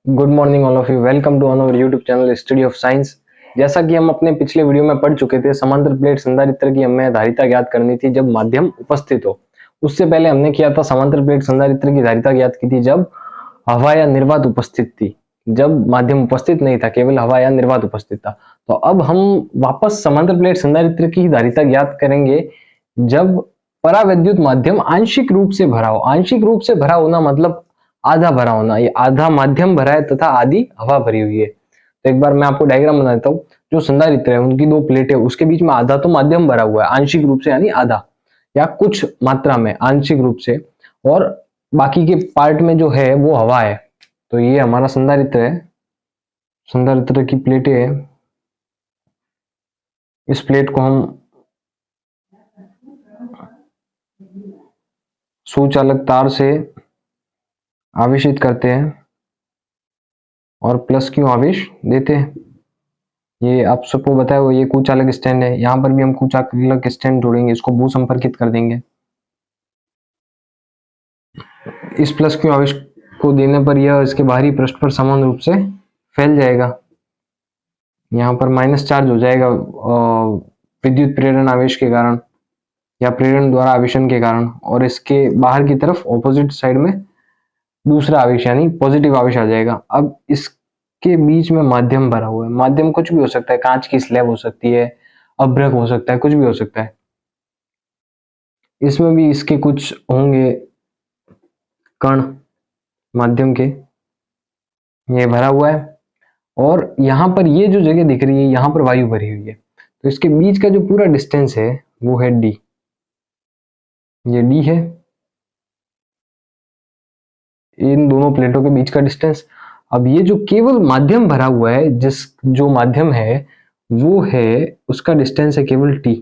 Good morning all of you. Welcome to on our YouTube channel study of science. जैसा कि हम अपने पिछले वीडियो में पढ़ चुके थे, समांतर प्लेट संधारित्र की हमें धारिता ज्ञात करनी थी जब माध्यम उपस्थित हो। उससे पहले हमने किया था समांतर प्लेट संधारित्र की धारिता ज्ञात की थी जब हवा या निर्वात उपस्थित थी, जब माध्यम उपस्थित नहीं था, केवल हवा या निर्वात उपस्थित था। तो अब हम वापस समांतर प्लेट संधारित्र की धारिता ज्ञात करेंगे जब परावैद्युत माध्यम आंशिक रूप से भरा हो। आंशिक रूप से भरा होना मतलब आधा भरा होना। ये आधा माध्यम भरा है तथा आधी हवा भरी हुई है। तो एक बार मैं आपको डायग्राम बना देता हूँ। जो संधारित्र है उनकी दो प्लेट है, उसके बीच में आधा तो माध्यम भरा हुआ है आंशिक रूप से, यानी आधा या कुछ मात्रा में आंशिक रूप से, और बाकी के पार्ट में जो है वो हवा है। तो ये हमारा संधारित्र है, संधारित्र की प्लेटें है। इस प्लेट को हम सुचालक तार से आवेशित करते हैं और प्लस क्यू आवेश देते हैं। ये आप सबको बताया वो ये कुचालक स्टैंड है। यहाँ पर भी हम कुचालक स्टैंड जोड़ेंगे, इसको भू संपर्कित कर देंगे। इस प्लस क्यू आवेश को देने पर यह इसके बाहरी पृष्ठ पर समान रूप से फैल जाएगा। यहाँ पर माइनस चार्ज हो जाएगा विद्युत प्रेरण आवेश के कारण या प्रेरण द्वारा आवेशन के कारण, और इसके बाहर की तरफ ऑपोजिट साइड में दूसरा आवेश यानी पॉजिटिव आवेश आ जाएगा। अब इसके बीच में माध्यम भरा हुआ है। माध्यम कुछ भी हो सकता है, कांच की स्लैब हो सकती है, अभ्रक हो सकता है, कुछ भी हो सकता है। इसमें भी इसके कुछ होंगे कण माध्यम के। ये भरा हुआ है और यहाँ पर ये जो जगह दिख रही है यहाँ पर वायु भरी हुई है। तो इसके बीच का जो पूरा डिस्टेंस है वो है डी। ये डी है इन दोनों प्लेटों के बीच का डिस्टेंस। अब ये जो केवल माध्यम भरा हुआ है, जिस जो माध्यम है वो है, उसका डिस्टेंस है केवल टी।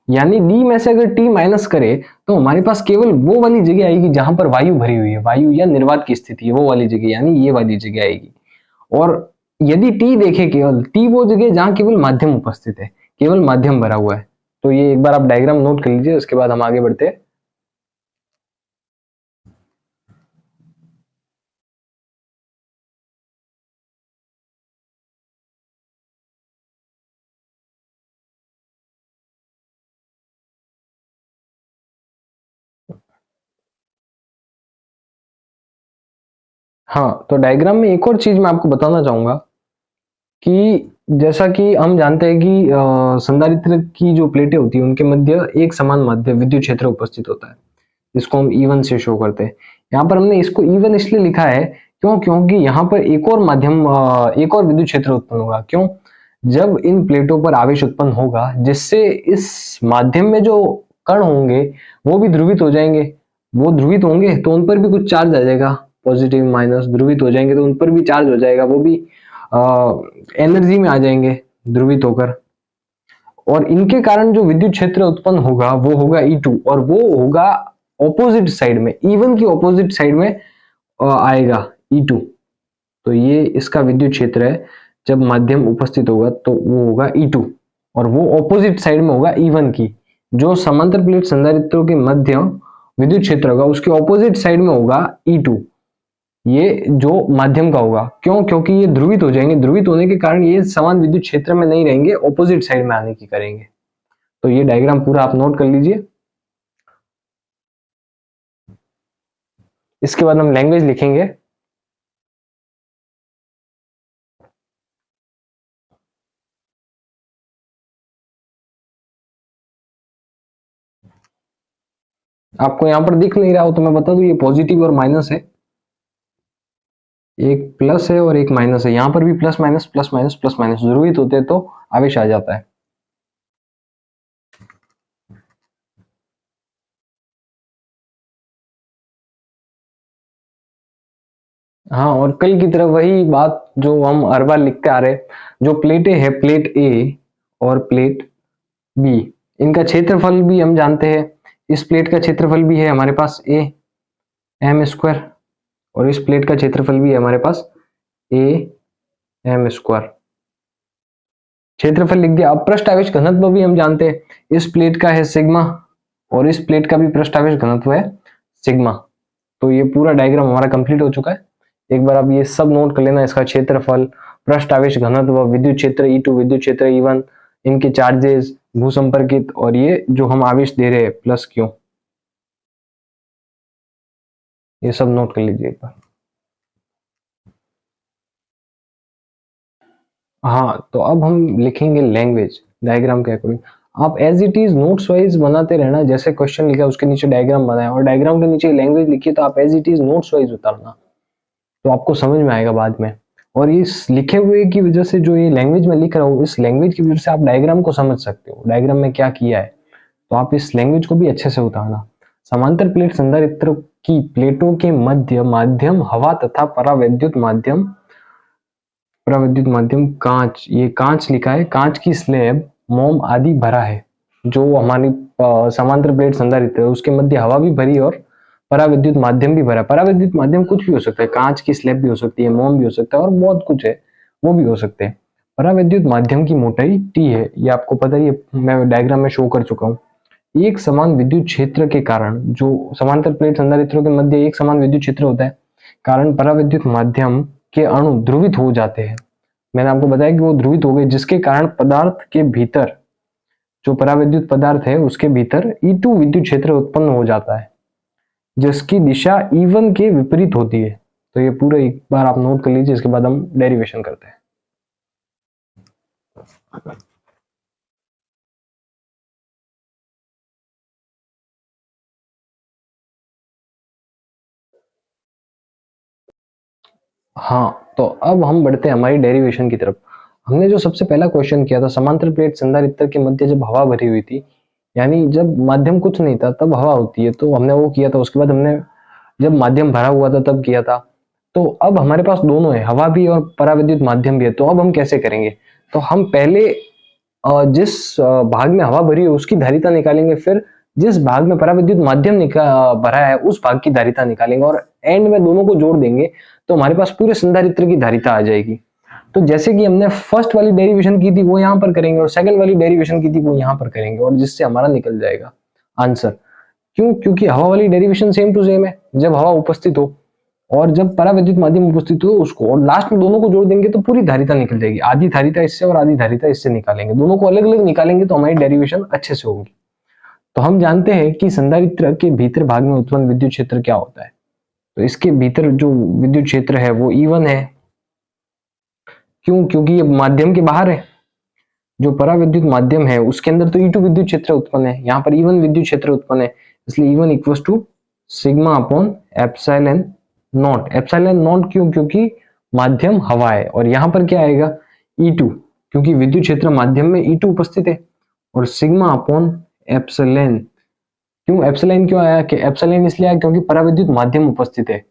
यानी डी में से अगर टी माइनस करे तो हमारे पास केवल वो वाली जगह आएगी जहां पर वायु भरी हुई है, वायु या निर्वात की स्थिति है, वो वाली जगह, यानी ये वाली जगह आएगी। और यदि टी देखे, केवल टी वो जगह जहां केवल माध्यम उपस्थित है, केवल माध्यम भरा हुआ है। तो ये एक बार आप डायग्राम नोट कर लीजिए, उसके बाद हम आगे बढ़ते हैं। हाँ, तो डायग्राम में एक और चीज मैं आपको बताना चाहूंगा कि जैसा कि हम जानते हैं कि संधारित्र की जो प्लेटें होती है उनके मध्य एक समान मध्य विद्युत क्षेत्र उपस्थित होता है, जिसको हम E1 से शो करते हैं। यहाँ पर हमने इसको E1 इसलिए लिखा है क्योंकि यहाँ पर एक और माध्यम, एक और विद्युत क्षेत्र उत्पन्न होगा। क्यों? जब इन प्लेटों पर आवेश उत्पन्न होगा जिससे इस माध्यम में जो कण होंगे वो भी ध्रुवित हो जाएंगे। वो ध्रुवित होंगे तो उन पर भी कुछ चार्ज आ जाएगा, पॉजिटिव माइनस ध्रुवित हो जाएंगे तो उन पर भी चार्ज हो जाएगा, वो भी एनर्जी में आ जाएंगे ध्रुवित होकर। और इनके कारण जो विद्युत क्षेत्र उत्पन्न होगा वो होगा E2, और वो होगा ऑपोजिट साइड में, E1 की ऑपोजिट साइड में आएगा E2। तो ये इसका विद्युत क्षेत्र है जब माध्यम उपस्थित होगा, तो वो होगा E2 और वो ऑपोजिट साइड में होगा E1 की। जो समांतर प्लेट संधारित्रों के मध्य विद्युत क्षेत्र होगा उसके ऑपोजिट साइड में होगा E2, ये जो माध्यम का होगा। क्यों? क्योंकि ये ध्रुवित हो जाएंगे, ध्रुवित होने के कारण ये समान विद्युत क्षेत्र में नहीं रहेंगे, ऑपोजिट साइड में आने की करेंगे। तो ये डायग्राम पूरा आप नोट कर लीजिए। इसके बाद हम लैंग्वेज लिखेंगे। आपको यहाँ पर दिख नहीं रहा हो तो मैं बता दूं, ये पॉजिटिव और माइनस है, एक प्लस है और एक माइनस है। यहाँ पर भी plus minus plus minus plus minus ध्रुवित होते हैं तो आवेश आ जाता है। हाँ, और कल की तरह वही बात जो हम हर बार लिखते आ रहे, जो प्लेटें हैं, प्लेट ए और प्लेट बी, इनका क्षेत्रफल भी हम जानते हैं। इस प्लेट का क्षेत्रफल भी है हमारे पास ए एम स्क्वायर, और इस प्लेट का क्षेत्रफल भी है हमारे पास ए एम स्क्वायर। क्षेत्रफल लिख दिया। अब पृष्ठ आवेश घनत्व भी हम जानते हैं। इस प्लेट का है सिग्मा और इस प्लेट का भी पृष्ठ आवेश घनत्व है सिग्मा। तो ये पूरा डायग्राम हमारा कंप्लीट हो चुका है। एक बार आप ये सब नोट कर लेना, इसका क्षेत्रफल, पृष्ठ आवेश घनत्व, विद्युत क्षेत्र E2, विद्युत क्षेत्र E1, इनके चार्जेस, भूसंपर्कित, और ये जो हम आवेश दे रहे हैं प्लस क्यू, ये सब नोट कर लीजिए एक बार। हाँ, तो अब हम लिखेंगे लैंग्वेज डायग्राम के अकॉर्डिंग। आप as it is notes wise बनाते रहना, जैसे क्वेश्चन लिखा है उसके नीचे डायग्राम बनाए और डायग्राम के नीचे लैंग्वेज लिखिए, तो आप as it is notes wise उतारना, तो आपको समझ में आएगा बाद में। और इस लिखे हुए की वजह से, जो ये लैंग्वेज में लिख रहा हूँ, इस लैंग्वेज की वजह से आप डायग्राम को समझ सकते हो, डायग्राम में क्या किया है, तो आप इस लैंग्वेज को भी अच्छे से उतारना। समांतर प्लेट संधारित्र की प्लेटों के मध्य माध्यम हवा तथा परावैद्युत माध्यम, परावैद्युत माध्यम कांच, ये कांच लिखा है, कांच की स्लैब, मोम आदि भरा है। जो हमारी समांतर प्लेट संधारित्र है उसके मध्य हवा भी भरी और परावैद्युत माध्यम भी भरा। परावैद्युत माध्यम कुछ भी हो सकता है, कांच की स्लैब भी हो सकती है, मोम भी हो सकता है, और बहुत कुछ है, वो भी हो सकते हैं। परावैद्युत माध्यम की मोटाई T है, ये आपको पता ही है, मैं डायग्राम में शो कर चुका हूँ। एक समान विद्युत क्षेत्र के कारण, जो समांतर प्लेट संधारित्रों के मध्य एक समान विद्युत क्षेत्र होता है, कारण परावैद्युत माध्यम के अणु ध्रुवित हो जाते हैं। मैंने आपको बताया कि वो ध्रुवित हो गए, जिसके कारण पदार्थ के भीतर, जो परावैद्युत पदार्थ है उसके भीतर E2 विद्युत क्षेत्र उत्पन्न हो जाता है, जिसकी दिशा E1 के विपरीत होती है। तो ये पूरा एक बार आप नोट कर लीजिए, इसके बाद हम डेरिवेशन करते हैं। हाँ, तो अब हम बढ़ते हैं हमारी डेरिवेशन की तरफ। हमने जो सबसे पहला क्वेश्चन किया था, समांतर प्लेट संधारित्र के मध्य जब हवा भरी हुई थी, यानी जब माध्यम कुछ नहीं था तब हवा होती है, तो हमने वो किया था। उसके बाद हमने जब माध्यम भरा हुआ था तब किया था। तो अब हमारे पास दोनों है, हवा भी और परावैद्युत माध्यम भी है। तो अब हम कैसे करेंगे? तो हम पहले जिस भाग में हवा भरी है उसकी धारिता निकालेंगे, फिर जिस भाग में परावैद्युत माध्यम भरा है उस भाग की धारिता निकालेंगे, और एंड में दोनों को जोड़ देंगे, तो हमारे पास पूरे संधारित्र की धारिता आ जाएगी। तो जैसे कि हमने फर्स्ट वाली डेरिवेशन की थी वो यहाँ पर करेंगे, और सेकंड वाली डेरिवेशन की थी वो यहाँ पर करेंगे, और जिससे हमारा निकल जाएगा आंसर। क्यों? क्योंकि हवा वाली डेरिवेशन सेम टू सेम है, जब हवा उपस्थित हो और जब परावैद्युत माध्यम उपस्थित हो उसको, और लास्ट में दोनों को जोड़ देंगे तो पूरी धारिता निकल जाएगी। आधी धारिता इससे और आधी धारिता इससे निकालेंगे, दोनों को अलग अलग निकालेंगे तो हमारी डेरिवेशन अच्छे से होगी। तो हम जानते हैं कि संधारित्र के भीतर भाग में उत्पन्न विद्युत क्षेत्र क्या होता है। तो इसके भीतर जो विद्युत क्षेत्र है वो E1 है। क्यों? क्योंकि ये माध्यम के बाहर है। जो परावैद्युत माध्यम है उसके अंदर तो E2 विद्युत क्षेत्र उत्पन्न है, यहाँ पर E1 विद्युत क्षेत्र उत्पन्न है, इसलिए E1 equal to sigma upon epsilon nought. Epsilon nought क्यों? क्योंकि माध्यम हवा है, और यहाँ पर क्या आएगा? E2, क्योंकि विद्युत क्षेत्र माध्यम में E2 उपस्थित है, और सिग्मा अपॉन एप्सिलॉन। क्यों एप्सिलॉन क्यों आया? कि एप्सिलॉन इसलिए आया क्योंकि परावैद्युत माध्यम उपस्थित है।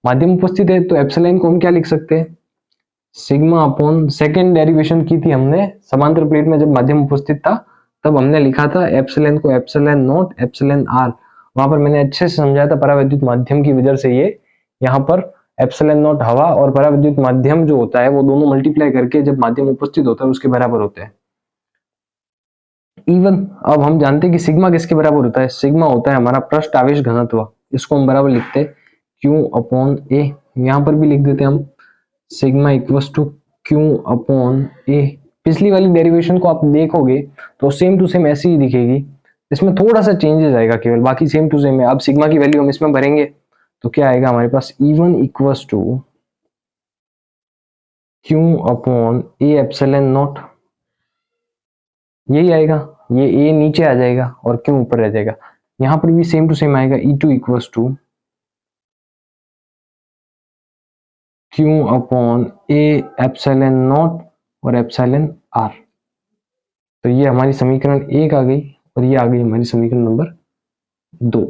माध्यम उपस्थित है तो एप्सिलॉन को हम क्या लिख सकते हैं? सिग्मा अपॉन, सेकेंड डेरिवेशन की थी हमने समांतर प्लेट में जब माध्यम उपस्थित था, तब हमने लिखा था एप्सिलॉन को एप्सिलॉन नॉट एप्सिलॉन आर। वहां पर मैंने अच्छे से समझाया था परावैद्युत माध्यम की वजह से ये यहाँ पर एप्सिलॉन नॉट हवा और परावैद्युत माध्यम जो होता है वो दोनों मल्टीप्लाई करके जब माध्यम उपस्थित होता है उसके बराबर होते हैं। इवन अब हम जानते हैं कि सिग्मा किसके बराबर होता है? सिग्मा होता है हमारा पृष्ठ आवेश घनत्व। इसको हम बराबर लिखते हैं क्यू अपॉन ए, यहाँ पर भी लिख देते हैं हम sigma equals to Q upon a. पिछली वाली डेरिवेशन को आप देखोगे तो सेम टू सेम ऐसी ही दिखेगी, इसमें थोड़ा सा चेंजेस आएगा केवल, बाकी सेम टू सेम है। अब सिग्मा की वैल्यू हम इसमें भरेंगे तो क्या आएगा हमारे पास? E1 equals to Q upon A epsilon nought, यही आएगा। ये ए नीचे आ जाएगा और क्यू ऊपर रह जाएगा। यहां पर भी सेम टू सेम आएगा, E2 equals to Q upon A epsilon nought और एप्सिलॉन आर। तो ये हमारी समीकरण 1 आ गई, और ये आ गई हमारी समीकरण नंबर 2।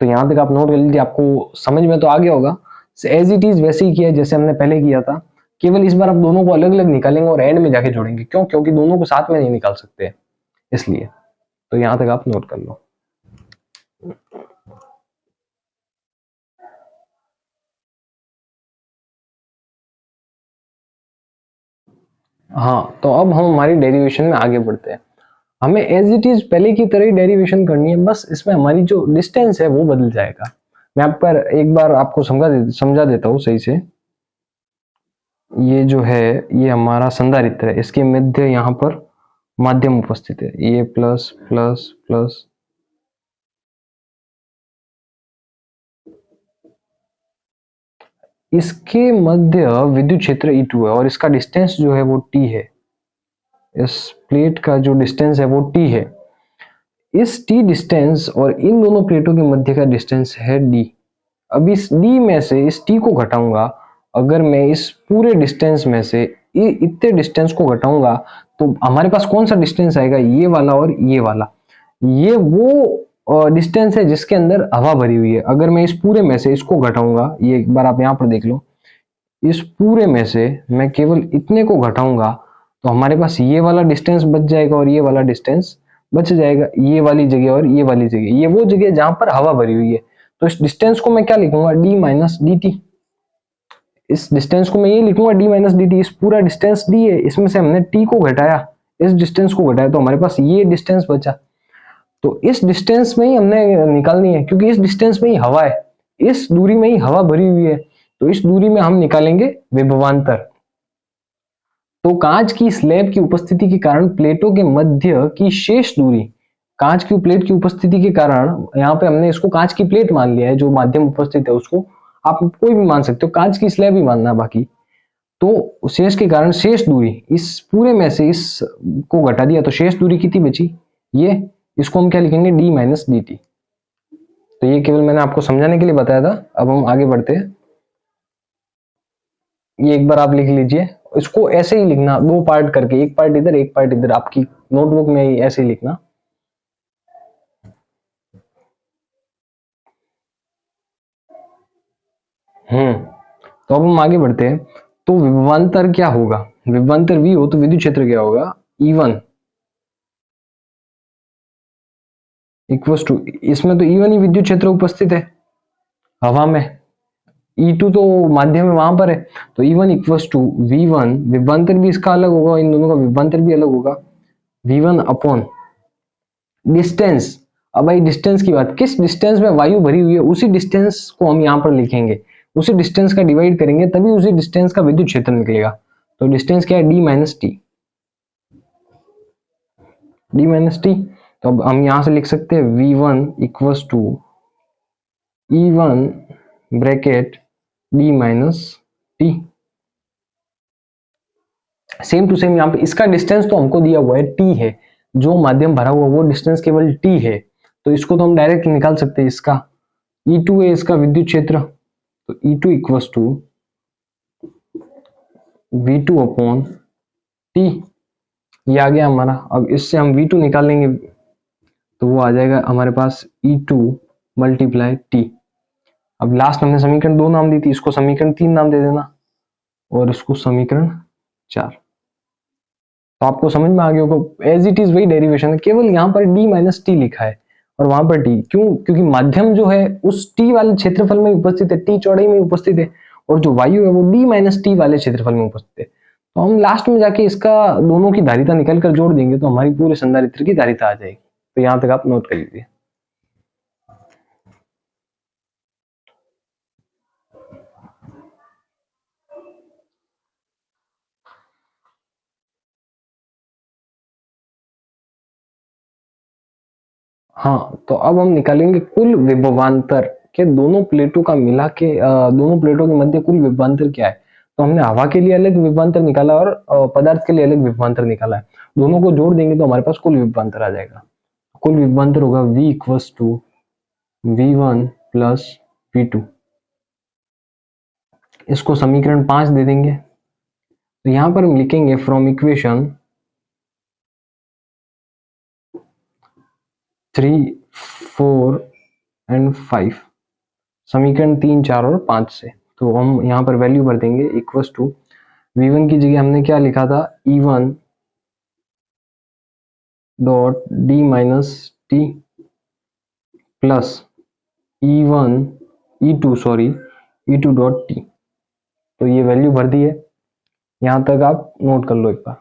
तो यहां तक आप नोट कर लीजिए, आपको समझ में तो आ गया होगा। एज इट इज वैसे ही किया जैसे हमने पहले किया था, केवल इस बार आप दोनों को अलग अलग निकालेंगे और एंड में जाके जोड़ेंगे। क्यों? क्योंकि दोनों को साथ में नहीं निकाल सकते, इसलिए। तो यहां तक आप नोट कर लो। हाँ, तो अब हम हमारी डेरिवेशन में आगे बढ़ते हैं। हमें एज इट इज पहले की तरह ही डेरिवेशन करनी है, बस इसमें हमारी जो डिस्टेंस है वो बदल जाएगा। मैं आप पर एक बार आपको समझा देता हूँ सही से। ये जो है ये हमारा संधारित्र है, इसके मध्य यहाँ पर माध्यम उपस्थित है, ये प्लस प्लस प्लस, इसके मध्य विद्युत क्षेत्र E2 है और इसका डिस्टेंस जो है वो T है। इस प्लेट का जो डिस्टेंस है वो T है। इस T डिस्टेंस और इन दोनों प्लेटों के मध्य का डिस्टेंस है D। अब इस D में से इस T को घटाऊंगा, अगर मैं इस पूरे डिस्टेंस में से इतने डिस्टेंस को घटाऊंगा तो हमारे पास कौन सा डिस्टेंस आएगा, ये वाला और ये वाला। ये वो डिस्टेंस है जिसके अंदर हवा भरी हुई है। अगर मैं इस पूरे में से इसको घटाऊंगा, ये एक बार आप यहाँ पर देख लो, इस पूरे में से मैं केवल इतने को घटाऊंगा तो हमारे पास ये वाला डिस्टेंस बच जाएगा और ये वाला डिस्टेंस बच जाएगा, ये वाली जगह और ये वाली जगह, ये वो जगह जहां पर हवा भरी हुई है। तो इस डिस्टेंस को मैं क्या लिखूंगा, डी माइनस डी टी। इस डिस्टेंस को मैं ये लिखूंगा डी माइनस डी टी। इस पूरा डिस्टेंस डी है, इसमें से हमने टी को घटाया, इस डिस्टेंस को घटाया तो हमारे पास ये डिस्टेंस बचा। तो इस डिस्टेंस में ही हमने निकालनी है क्योंकि इस डिस्टेंस में ही हवा है, इस दूरी में ही हवा भरी हुई है, तो इस दूरी में हम निकालेंगे विभवांतर। तो कांच की स्लैब की उपस्थिति के कारण प्लेटों के मध्य की शेष दूरी, कांच की प्लेट की उपस्थिति के कारण, यहाँ पे हमने इसको कांच की प्लेट मान लिया है, जो माध्यम उपस्थित है उसको आप कोई भी मान सकते हो, कांच की स्लैब ही मानना बाकी। तो शेष के कारण शेष दूरी, इस पूरे में से इस को घटा दिया तो शेष दूरी कितनी बची, ये, इसको हम क्या लिखेंगे, डी माइनस डी टी। तो ये केवल मैंने आपको समझाने के लिए बताया था। अब हम आगे बढ़ते हैं। ये एक बार आप लिख लीजिए, इसको ऐसे ही लिखना, दो पार्ट करके, एक पार्ट इधर एक पार्ट इधर, आपकी नोटबुक में ही ऐसे ही लिखना। तो अब हम आगे बढ़ते हैं। तो विभवांतर क्या होगा, विभवांतर V हो तो विद्युत क्षेत्र क्या होगा, E1 इक्वल टू, इसमें तो E1 ही विद्युत क्षेत्र उपस्थित है हवा में, E2 तो माध्यम में वहां पर है, तो E1 इक्वल टू V1, विभवांतर भी इसका अलग होगा, इन दोनों का विभवांतर भी अलग होगा, V1 अपॉन डिस्टेंस। अब भाई डिस्टेंस की बात, किस डिस्टेंस में वायु भरी हुई है उसी डिस्टेंस को हम यहाँ पर लिखेंगे, उसी डिस्टेंस का डिवाइड करेंगे तभी उसी डिस्टेंस का विद्युत क्षेत्र निकलेगा। तो डिस्टेंस क्या है, D minus T, D minus T. तो अब हम यहां से लिख सकते हैं V1 equals to E1 bracket D minus T. Same to same यहाँ पे इसका डिस्टेंस तो हमको दिया हुआ है T है, जो माध्यम भरा हुआ वो डिस्टेंस केवल T है, तो इसको तो हम डायरेक्ट निकाल सकते हैं। इसका E2 है इसका विद्युत क्षेत्र, तो E2 equals to V2 upon T, ये आ गया हमारा। अब इससे हम V2 निकाल लेंगे तो वो आ जाएगा हमारे पास E2 मल्टीप्लाई T। अब लास्ट हमने समीकरण 2 नाम दी थी, इसको समीकरण 3 नाम दे देना और इसको समीकरण 4। तो आपको समझ में आ गया होगा, एज इट इज वही डेरिवेशन है, केवल यहाँ पर डी माइनस टी लिखा है और वहां पर टी, क्यों, क्योंकि माध्यम जो है उस टी वाले क्षेत्रफल में उपस्थित है, टी चौड़ाई में उपस्थित है, और जो वायु है वो डी माइनस टी वाले क्षेत्रफल में उपस्थित है। तो हम लास्ट में जाके इसका दोनों की धारिता निकल कर जोड़ देंगे तो हमारी पूरे संधारित्र की धारिता आ जाएगी। तो यहाँ तक आप नोट कर लीजिए। हाँ, तो अब हम निकालेंगे कुल विभवांतर के दोनों प्लेटों का मिला के, दोनों प्लेटों के मध्य कुल विभवांतर क्या है। तो हमने हवा के लिए अलग विभवांतर निकाला और पदार्थ के लिए अलग विभवांतर निकाला है, दोनों को जोड़ देंगे तो हमारे पास कुल विभवांतर आ जाएगा। कुल विभवांतर होगा V equals to V1 plus V2, इसको समीकरण 5 दे देंगे। तो यहां पर हम लिखेंगे फ्रॉम इक्वेशन 3, 4 एंड 5, समीकरण 3, 4 और 5 से। तो हम यहाँ पर वैल्यू भर देंगे इक्वल्स टू, V1 की जगह हमने क्या लिखा था, E1 dot D minus T plus E2 dot T. तो ये वैल्यू भर दी है, यहां तक आप नोट कर लो एक बार।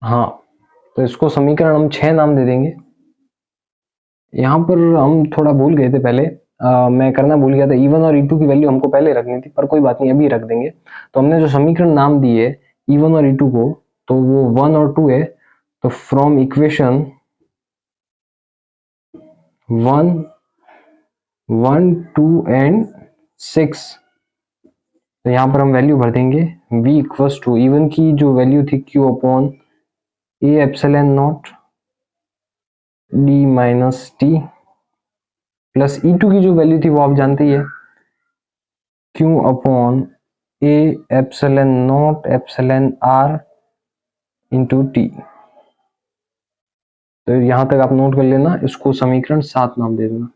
हाँ, तो इसको समीकरण हम 6 नाम दे देंगे। यहाँ पर हम थोड़ा भूल गए थे पहले, मैं करना भूल गया था। E1 और E2 की वैल्यू हमको पहले रखनी थी, पर कोई बात नहीं, अभी रख देंगे। तो हमने जो समीकरण नाम दिए E1 और E2 को, तो वो 1 और 2 है। तो फ्रॉम इक्वेशन 1, 1, 2 एंड 6, तो यहाँ पर हम वैल्यू भर देंगे। V इक्वल्स टू E1 की जो वैल्यू थी Q upon A epsilon not D minus T, plus E2 की जो वैल्यू थी वो आप जानते ही है, Q upon A epsilon nought epsilon R into T। तो यहां तक आप नोट कर लेना, इसको समीकरण 7 नाम दे देना।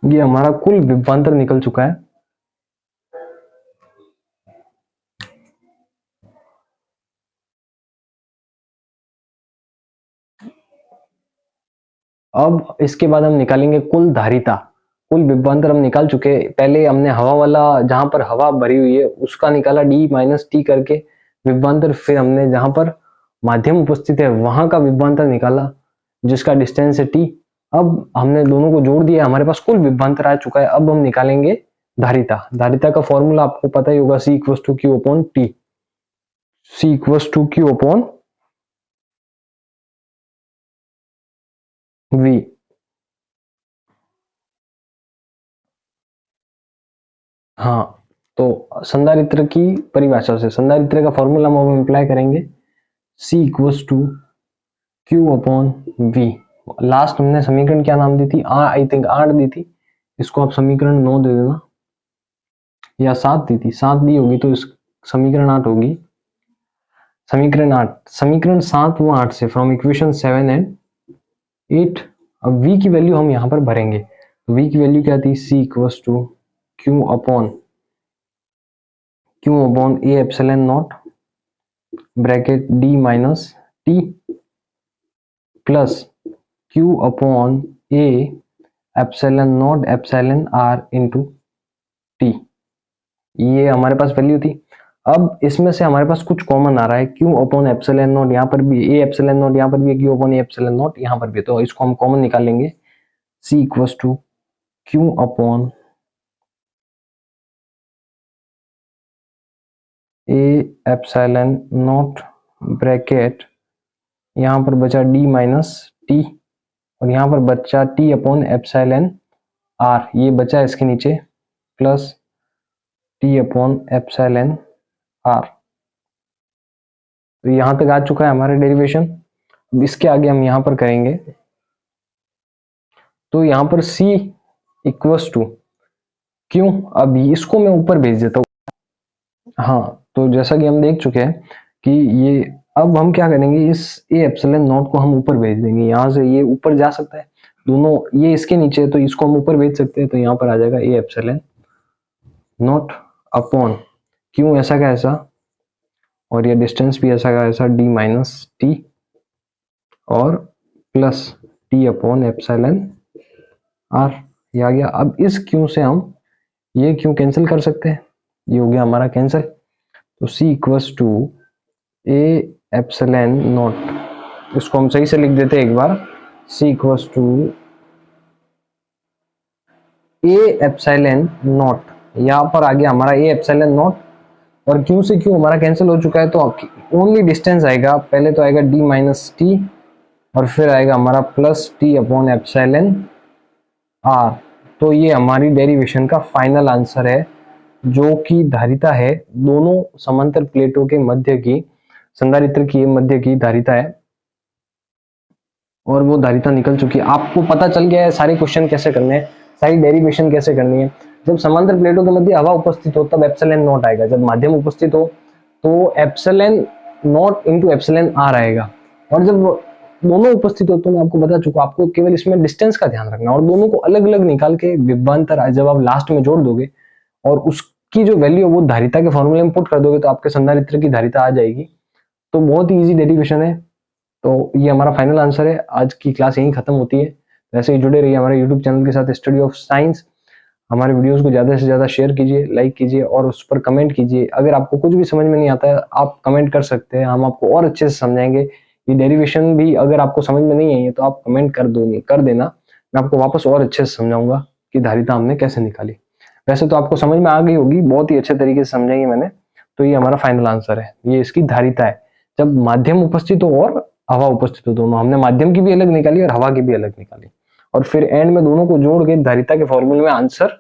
ये हमारा कुल विभवांतर निकल चुका है। अब इसके बाद हम निकालेंगे कुल धारिता। कुल विभवांतर हम निकाल चुके हैं। पहले हमने हवा वाला, जहां पर हवा भरी हुई है उसका निकाला D माइनस टी करके विभवांतर। फिर हमने जहां पर माध्यम उपस्थित है वहां का विभवांतर निकाला जिसका डिस्टेंस है T। अब हमने दोनों को जोड़ दिया, हमारे पास कुल विभवांतर आ चुका है। अब हम निकालेंगे धारिता। धारिता का फॉर्मूला आपको पता ही होगा, C equals to Q upon T। C equals to Q upon V। हाँ, तो संधारित्र की परिभाषा से संधारित्र का फॉर्मूला हम अप्लाई करेंगे, C equals to Q upon V। Last हमने समीकरण क्या नाम दी थी, आई थिंक 8 दी थी। इसको आप समीकरण 9 दे देना, या 7 दी थी, 7 दी होगी तो इस समीकरण 8 होगी। समीकरण 8, समीकरण 7 व 8 से फ्रॉम इक्वेशन 7 एंड 8। अब V की वैल्यू हम यहाँ पर भरेंगे। V की वैल्यू क्या थी, C equals to Q upon A epsilon nought bracket D minus T plus Q upon A epsilon nought epsilon R into T। ये हमारे पास वैल्यू थी। अब इसमें से हमारे पास कुछ कॉमन आ रहा है, Q अपॉन एप्सिलॉन नॉट, यहाँ पर भी A एप्सिलॉन नॉट, यहाँ पर भी Q upon A epsilon nought, यहाँ पर भी। तो इसको हम कॉमन निकाल लेंगे, C equals to Q upon A epsilon nought bracket, यहाँ पर बचा D माइनस T और यहाँ पर बचा T अपॉन एप्सिलॉन R, ये बचा इसके नीचे, plus T upon epsilon R। तो यहां तक आ चुका है हमारा डेरिवेशन। अब इसके आगे हम यहां पर करेंगे, तो यहां पर C इक्वल्स टू क्यों, अब इसको मैं ऊपर भेज देता हूं। हाँ, तो जैसा कि हम देख चुके हैं कि ये, अब हम क्या करेंगे, इस A एप्सिलॉन नॉट को हम ऊपर भेज देंगे। यहां से ये ऊपर जा सकता है, दोनों ये इसके नीचे है तो इसको हम ऊपर भेज सकते हैं। तो यहाँ पर आ जाएगा A एप्सिलॉन नॉट अपॉन क्यों ऐसा का ऐसा, और ये डिस्टेंस भी ऐसा का ऐसा D माइनस टी और plus T upon epsilon R, ये आ गया। अब इस क्यू से हम ये क्यू कैंसिल कर सकते हैं, ये हो गया हमारा कैंसिल। तो C equals to A epsilon nought, इसको हम सही से लिख देते हैं एक बार, C equals to A epsilon nought, यहाँ पर आ गया हमारा A एप्सिलॉन नॉट, और Q से Q हमारा कैंसिल हो चुका है। तो ओनली डिस्टेंस आएगा, पहले तो आएगा D माइनस टी और फिर आएगा हमारा plus T upon epsilon R। तो ये हमारी डेरिवेशन का फाइनल आंसर है, जो कि धारिता है दोनों समांतर प्लेटों के मध्य की, संधारित्र की मध्य की धारिता है, और वो धारिता निकल चुकी है। आपको पता चल गया है सारे क्वेश्चन कैसे करने हैं, सारी डेरिवेशन कैसे करनी है। जब समांतर प्लेटों के मध्य हवा उपस्थित हो तब एप्सिलॉन नॉट आएगा, जब माध्यम उपस्थित हो तो epsilon not into epsilon R आएगा, और जब दोनों उपस्थित हो तो मैं आपको बता चुका, आपको केवल इसमें डिस्टेंस का ध्यान रखना, और दोनों को अलग अलग निकाल के विभवांतर जब आप लास्ट में जोड़ दोगे और उसकी जो वैल्यू है वो धारिता के फॉर्मूले में पुट कर दोगे तो आपके संधारित्र की धारिता आ जाएगी। तो बहुत ही ईजी डेरिवेशन है। तो ये हमारा फाइनल आंसर है। आज की क्लास यहीं खत्म होती है। वैसे ही जुड़े रहिए हमारे यूट्यूब चैनल के साथ, स्टडी ऑफ साइंस। हमारे वीडियोस को ज़्यादा से ज़्यादा शेयर कीजिए, लाइक कीजिए और उस पर कमेंट कीजिए। अगर आपको कुछ भी समझ में नहीं आता है, आप कमेंट कर सकते हैं, हम आपको और अच्छे से समझाएँगे। ये डेरिवेशन भी अगर आपको समझ में नहीं आई है, तो आप कमेंट कर देना। मैं आपको वापस और अच्छे से समझाऊँगा कि धारिता हमने कैसे निकाली। वैसे तो आपको समझ में आ गई होगी, बहुत ही अच्छे तरीके से समझाई है मैंने। तो ये हमारा फाइनल आंसर है, ये इसकी धारिता है। जब माध्यम उपस्थित हो और हवा उपस्थित हो, दोनों हमने माध्यम की भी अलग निकाली और हवा की भी अलग निकाली, और फिर एंड में दोनों को जोड़ के धारिता के फॉर्मूले में आंसर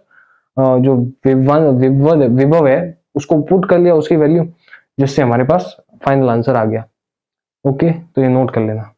जो विभव है उसको पुट कर लिया, उसकी वैल्यू, जिससे हमारे पास फाइनल आंसर आ गया। ओके, तो ये नोट कर लेना।